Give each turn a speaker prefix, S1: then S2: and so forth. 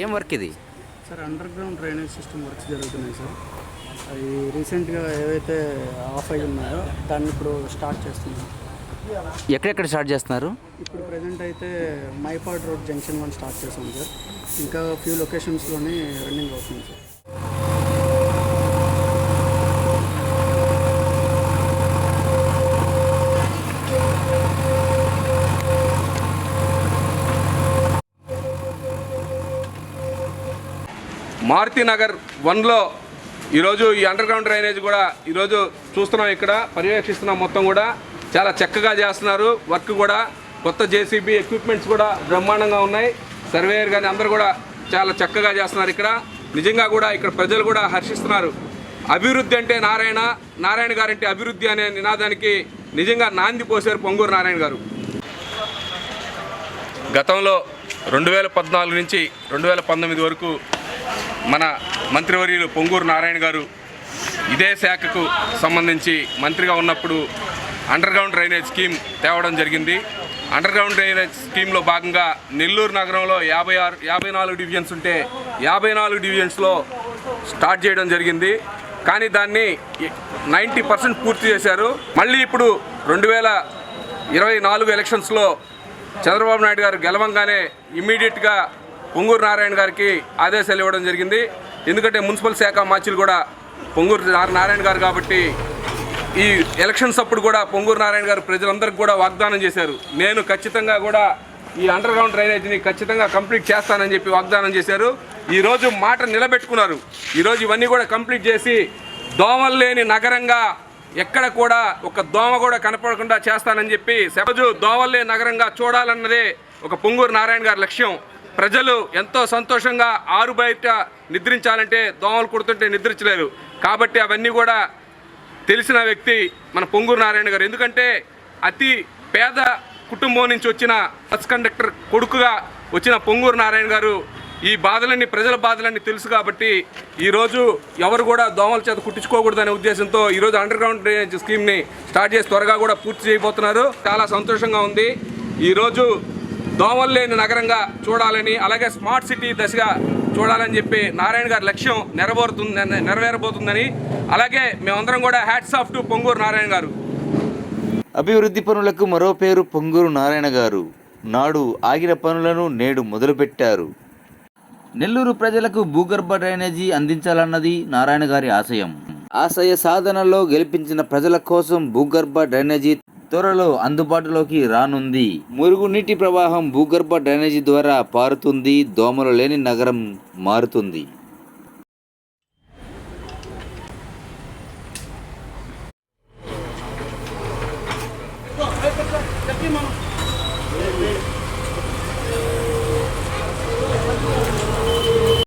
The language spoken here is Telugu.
S1: ఏం వర్క్ ఇది?
S2: Sir under ground drainage system works జరుగుతున్నాయి సార్. అవి రీసెంట్గా ఏవైతే ఆఫ్ అయి ఉన్నాయో దాన్ని ఇప్పుడు స్టార్ట్ చేస్తున్నాం.
S1: ఎక్కడెక్కడ స్టార్ట్ చేస్తున్నారు?
S2: ఇప్పుడు ప్రజెంట్ అయితే మైపాడ్ రోడ్ జంక్షన్ 1 స్టార్ట్ చేసాం సార్. ఇంకా ఫ్యూ లొకేషన్స్లోనే రన్నింగ్ అవుతుంది సార్.
S3: మారుతినగర్ 1లో ఈరోజు ఈ అండర్ గ్రౌండ్ డ్రైనేజ్ కూడా ఈరోజు చూస్తున్నాం, ఇక్కడ పర్యవేక్షిస్తున్నాం. మొత్తం కూడా చాలా చక్కగా చేస్తున్నారు వర్క్ కూడా. కొత్త జేసీబీ ఎక్విప్మెంట్స్ కూడా బ్రహ్మాండంగా ఉన్నాయి. సర్వేయర్ కానీ అందరూ కూడా చాలా చక్కగా చేస్తున్నారు ఇక్కడ. నిజంగా కూడా ఇక్కడ ప్రజలు కూడా హర్షిస్తున్నారు. అభివృద్ధి అంటే నారాయణ గారు అంటే అభివృద్ధి అనే నినాదానికి నిజంగా నాంది పోసారు పొంగూరు నారాయణ గారు. గతంలో 2014 నుంచి 2019 వరకు మన మంత్రివర్యులు పొంగూరు నారాయణ గారు ఇదే శాఖకు సంబంధించి మంత్రిగా ఉన్నప్పుడు అండర్ గ్రౌండ్ డ్రైనేజ్ స్కీమ్ తేవడం జరిగింది. అండర్ గ్రౌండ్ డ్రైనేజ్ స్కీమ్లో భాగంగా నెల్లూరు నగరంలో 54 డివిజన్స్ ఉంటే 54 డివిజన్స్లో స్టార్ట్ చేయడం జరిగింది. కానీ దాన్ని 90% పూర్తి చేశారు. మళ్ళీ ఇప్పుడు 2024 ఎలక్షన్స్లో చంద్రబాబు నాయుడు గారు గెలవంగానే ఇమ్మీడియట్గా పొంగూరు నారాయణ గారికి ఆదేశాలు ఇవ్వడం జరిగింది. ఎందుకంటే మున్సిపల్ శాఖ మార్చిలు కూడా పొంగూరు నారాయణ గారు కాబట్టి ఈ ఎలక్షన్స్ అప్పుడు కూడా పొంగూరు నారాయణ గారు ప్రజలందరికీ కూడా వాగ్దానం చేశారు. నేను ఖచ్చితంగా కూడా ఈ అండర్ గ్రౌండ్ డ్రైనేజీని ఖచ్చితంగా కంప్లీట్ చేస్తానని చెప్పి వాగ్దానం చేశారు. ఈరోజు మాట నిలబెట్టుకున్నారు. ఈరోజు ఇవన్నీ కూడా కంప్లీట్ చేసి దోమలు లేని నగరంగా ఎక్కడ కూడా ఒక దోమ కూడా కనపడకుండా చేస్తానని చెప్పి రోజు దోమలు లేని నగరంగా చూడాలన్నదే ఒక పొంగూరు నారాయణ గారి లక్ష్యం. ప్రజలు ఎంతో సంతోషంగా ఆరు బయట నిద్రించాలంటే దోమలు కుడుతుంటే నిద్రించలేరు. కాబట్టి అవన్నీ కూడా తెలిసిన వ్యక్తి మన పొంగూరు నారాయణ గారు. ఎందుకంటే అతి పేద కుటుంబం నుంచి వచ్చిన బస్ కండక్టర్ కొడుకుగా వచ్చిన పొంగూరు నారాయణ గారు ఈ బాధలన్నీ ప్రజల బాధలన్నీ తెలుసు. కాబట్టి ఈరోజు ఎవరు కూడా దోమల చేత కుట్టించుకోకూడదనే ఉద్దేశంతో ఈరోజు అండర్ గ్రౌండ్ డ్రైనేజ్ స్కీమ్ని స్టార్ట్ చేసి త్వరగా కూడా పూర్తి చేయబోతున్నారు. చాలా సంతోషంగా ఉంది. ఈరోజు దోమలు లేని నగరంగా చూడాలని, అలాగే స్మార్ట్ సిటీ దశగా చూడాలని చెప్పి నారాయణ గారి లక్ష్యం నెరవేరబోతుందని, అలాగే మేమందరం కూడా hats off to Ponguru Narayana గారు.
S1: అభివృద్ధి పనులకు మరో పేరు పొంగూరు నారాయణ గారు. నాడు ఆగిన పనులను నేడు మొదలుపెట్టారు. నెల్లూరు ప్రజలకు భూగర్భ డ్రైనేజీ అందించాలన్నది నారాయణ గారి ఆశయ సాధనలో గెలిపించిన ప్రజల కోసం భూగర్భ డ్రైనేజీ త్వరలో అందుబాటులోకి రానుంది. మురుగునీటి ప్రవాహం భూగర్భ డ్రైనేజీ ద్వారా పారుతుంది. దోమలు లేని నగరం మారుతుంది.